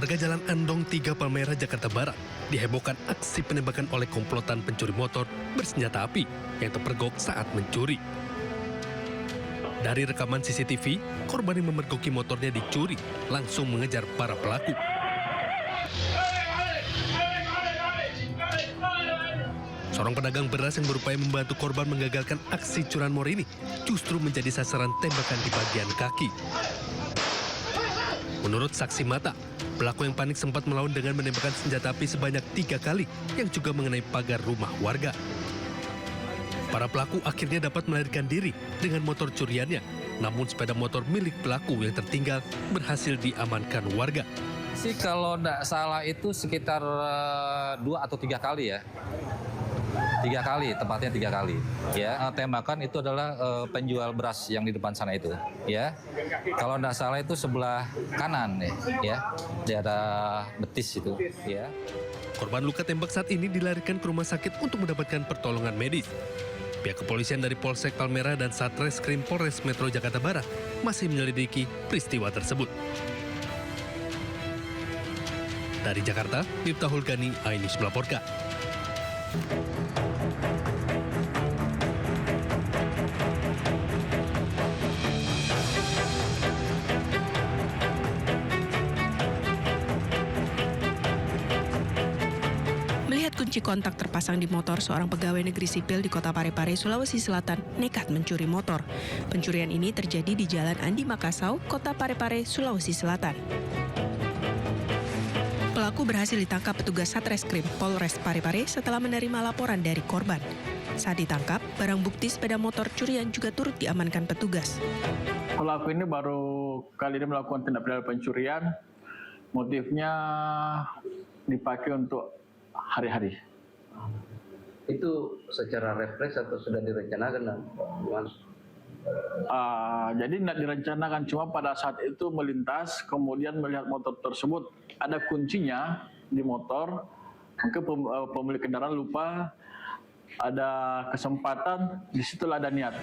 Warga Jalan Andong 3 Palmerah, Jakarta Barat dihebohkan aksi penembakan oleh komplotan pencuri motor bersenjata api yang terpergok saat mencuri. Dari rekaman CCTV, korban yang memergoki motornya dicuri langsung mengejar para pelaku. Seorang pedagang beras yang berupaya membantu korban menggagalkan aksi curanmor ini justru menjadi sasaran tembakan di bagian kaki. Menurut saksi mata, pelaku yang panik sempat melawan dengan menembakkan senjata api sebanyak 3 kali yang juga mengenai pagar rumah warga. Para pelaku akhirnya dapat melarikan diri dengan motor curiannya, namun sepeda motor milik pelaku yang tertinggal berhasil diamankan warga. Sih kalau tidak salah itu sekitar 2 atau 3 kali ya. 3 kali, tepatnya 3 kali. Ya, tembakan itu adalah penjual beras yang di depan sana itu. Ya, kalau tidak salah itu sebelah kanan ya, di daerah betis itu. Ya. Korban luka tembak saat ini dilarikan ke rumah sakit untuk mendapatkan pertolongan medis. Pihak kepolisian dari Polsek Palmerah dan Satreskrim Polres Metro Jakarta Barat masih menyelidiki peristiwa tersebut. Dari Jakarta, Miftahul Gani, iNews melaporkan. Melihat kunci kontak terpasang di motor seorang pegawai negeri sipil di Kota Parepare, Sulawesi Selatan, nekat mencuri motor. Pencurian ini terjadi di Jalan Andi Makassau, Kota Parepare, Sulawesi Selatan. Pelaku berhasil ditangkap petugas Satreskrim Polres Parepare setelah menerima laporan dari korban. Saat ditangkap, barang bukti sepeda motor curian juga turut diamankan petugas. Pelaku ini baru kali ini melakukan tindak pidana pencurian. Motifnya dipakai untuk hari-hari. Itu secara refleks atau sudah direncanakan, Mas? Jadi tidak direncanakan, cuma pada saat itu melintas, kemudian melihat motor tersebut ada kuncinya di motor, mungkin pemilik kendaraan lupa, ada kesempatan, disitulah ada niat.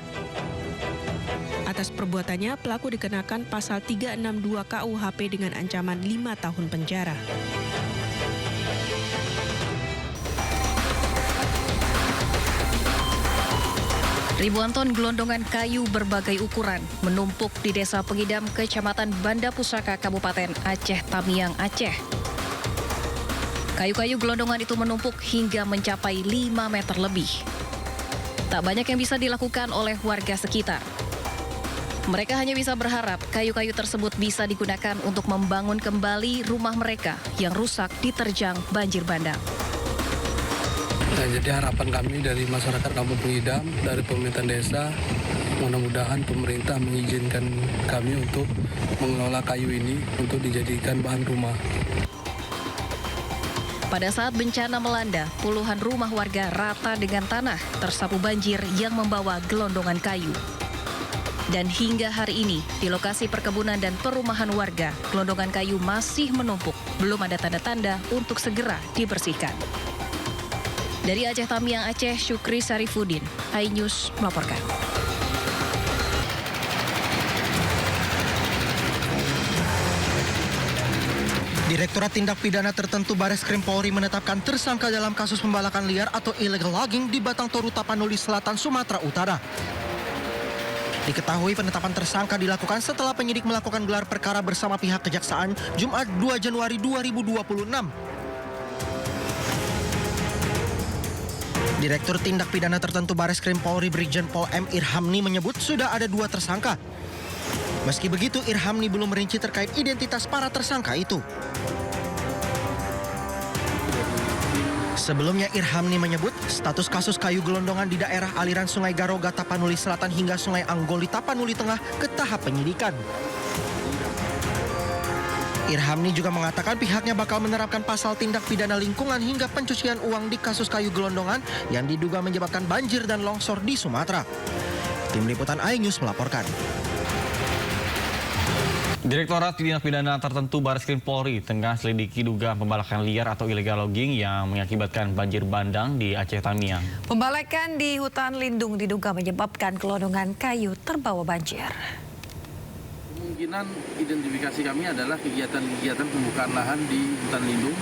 Atas perbuatannya, pelaku dikenakan pasal 362 KUHP dengan ancaman 5 tahun penjara. Ribuan ton gelondongan kayu berbagai ukuran menumpuk di Desa Pengidam, Kecamatan Banda Pusaka, Kabupaten Aceh Tamiang, Aceh. Kayu-kayu gelondongan itu menumpuk hingga mencapai 5 meter lebih. Tak banyak yang bisa dilakukan oleh warga sekitar. Mereka hanya bisa berharap kayu-kayu tersebut bisa digunakan untuk membangun kembali rumah mereka yang rusak diterjang banjir bandang. Nah, jadi harapan kami dari masyarakat Kampung Pengidam, dari pemerintah desa, mudah-mudahan pemerintah mengizinkan kami untuk mengelola kayu ini untuk dijadikan bahan rumah. Pada saat bencana melanda, puluhan rumah warga rata dengan tanah tersapu banjir yang membawa gelondongan kayu. Dan hingga hari ini, di lokasi perkebunan dan perumahan warga, gelondongan kayu masih menumpuk, belum ada tanda-tanda untuk segera dibersihkan. Dari Aceh Tamiang, Aceh, Syukri Sarifudin, iNews melaporkan. Direktorat Tindak Pidana Tertentu Bareskrim Polri menetapkan tersangka dalam kasus pembalakan liar atau illegal logging di Batang Toru, Tapanuli Selatan, Sumatera Utara. Diketahui penetapan tersangka dilakukan setelah penyidik melakukan gelar perkara bersama pihak kejaksaan Jumat 2 Januari 2026. Direktur Tindak Pidana Tertentu Bareskrim Polri Brigjen Pol M. Irhamni menyebut sudah ada 2 tersangka. Meski begitu, Irhamni belum merinci terkait identitas para tersangka itu. Sebelumnya, Irhamni menyebut status kasus kayu gelondongan di daerah aliran Sungai Garoga, Tapanuli Selatan hingga Sungai Anggoli, Tapanuli Tengah ke tahap penyidikan. Irhamni juga mengatakan pihaknya bakal menerapkan pasal tindak pidana lingkungan hingga pencucian uang di kasus kayu gelondongan yang diduga menyebabkan banjir dan longsor di Sumatera. Tim Liputan iNews melaporkan. Direktorat Tindak Pidana Tertentu Bareskrim Polri tengah selidiki dugaan pembalakan liar atau illegal logging yang mengakibatkan banjir bandang di Aceh Tamiang. Pembalakan di hutan lindung diduga menyebabkan gelondongan kayu terbawa banjir. Kemungkinan identifikasi kami adalah kegiatan-kegiatan pembukaan lahan di hutan lindung,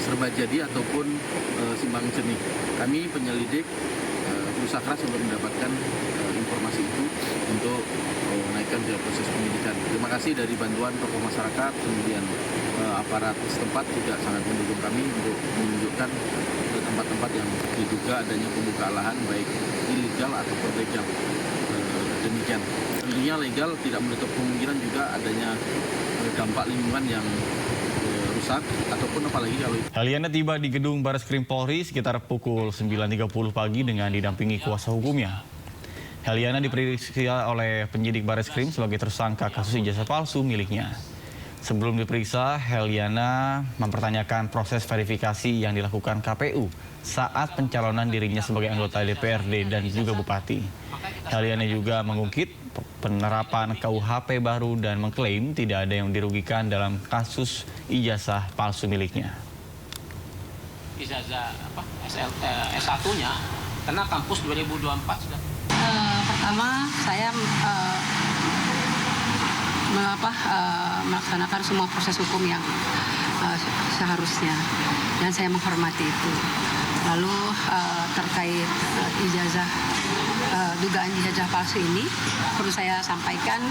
Serbajadi ataupun Simbang Cernih. Kami penyelidik berusaha keras untuk mendapatkan informasi itu untuk menaikkan ke proses penyidikan. Terima kasih dari bantuan tokoh masyarakat, kemudian aparat setempat juga sangat mendukung kami untuk menunjukkan tempat-tempat yang diduga adanya pembukaan lahan baik ilegal ataupun legal. Demikian. Tentunya legal tidak menutup kemungkinan juga adanya dampak lingkungan yang rusak ataupun apalagi kalau Heliana tiba di gedung Bareskrim Polri sekitar pukul 9.30 pagi dengan didampingi kuasa hukumnya. Heliana diperiksa oleh penyidik Bareskrim sebagai tersangka kasus ijazah palsu miliknya. Sebelum diperiksa, Heliana mempertanyakan proses verifikasi yang dilakukan KPU saat pencalonan dirinya sebagai anggota DPRD dan juga bupati. Heliana juga mengungkit penerapan KUHP baru dan mengklaim tidak ada yang dirugikan dalam kasus ijazah palsu miliknya. Ijazah S1-nya karena kampus 2024 sudah. Pertama saya melaksanakan semua proses hukum yang seharusnya dan saya menghormati itu. Lalu terkait dugaan ijazah palsu ini perlu saya sampaikan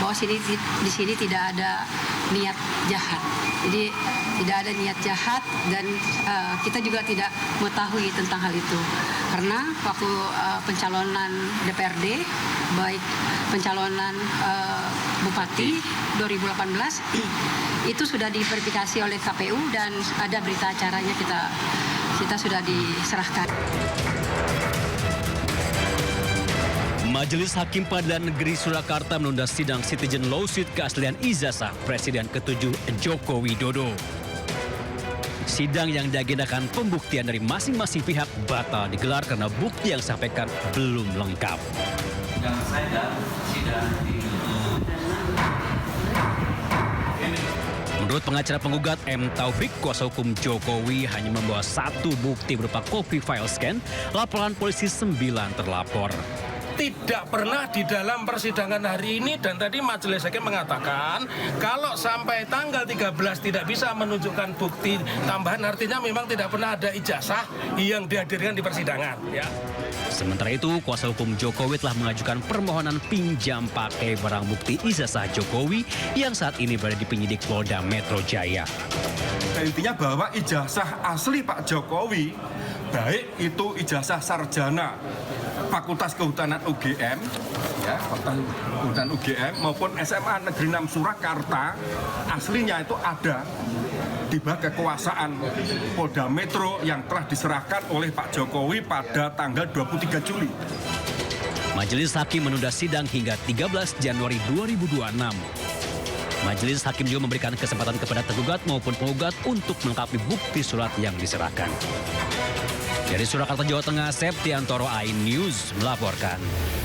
bahwa di sini tidak ada niat jahat. Jadi tidak ada niat jahat dan kita juga tidak mengetahui tentang hal itu. Karena waktu pencalonan DPRD, baik pencalonan Bupati 2018 itu sudah diverifikasi oleh KPU dan ada berita acaranya kita sudah diserahkan. Majelis Hakim Pengadilan Negeri Surakarta menunda sidang Citizen Lawsuit keaslian ijazah Presiden ke-7 Joko Widodo. Sidang yang diagendakan pembuktian dari masing-masing pihak batal digelar karena bukti yang disampaikan belum lengkap. Menurut pengacara penggugat M. Taufik, kuasa hukum Jokowi hanya membawa satu bukti berupa copy file scan laporan polisi 9 terlapor. Tidak pernah di dalam persidangan hari ini dan tadi majelis hakim mengatakan kalau sampai tanggal 13 tidak bisa menunjukkan bukti tambahan artinya memang tidak pernah ada ijazah yang dihadirkan di persidangan. Ya. Sementara itu, kuasa hukum Jokowi telah mengajukan permohonan pinjam pakai barang bukti ijazah Jokowi yang saat ini berada di penyidik Polda Metro Jaya. Intinya bahwa ijazah asli Pak Jokowi, baik itu ijazah sarjana Fakultas Kehutanan UGM, ya, Fakultas Kehutanan UGM maupun SMA Negeri 6 Surakarta, aslinya itu ada di bawah kekuasaan Polda Metro yang telah diserahkan oleh Pak Jokowi pada tanggal 23 Juli. Majelis Hakim menunda sidang hingga 13 Januari 2026. Majelis Hakim juga memberikan kesempatan kepada tergugat maupun penggugat untuk melengkapi bukti surat yang diserahkan. Dari Surakarta, Jawa Tengah, Septiantoro, iNews melaporkan.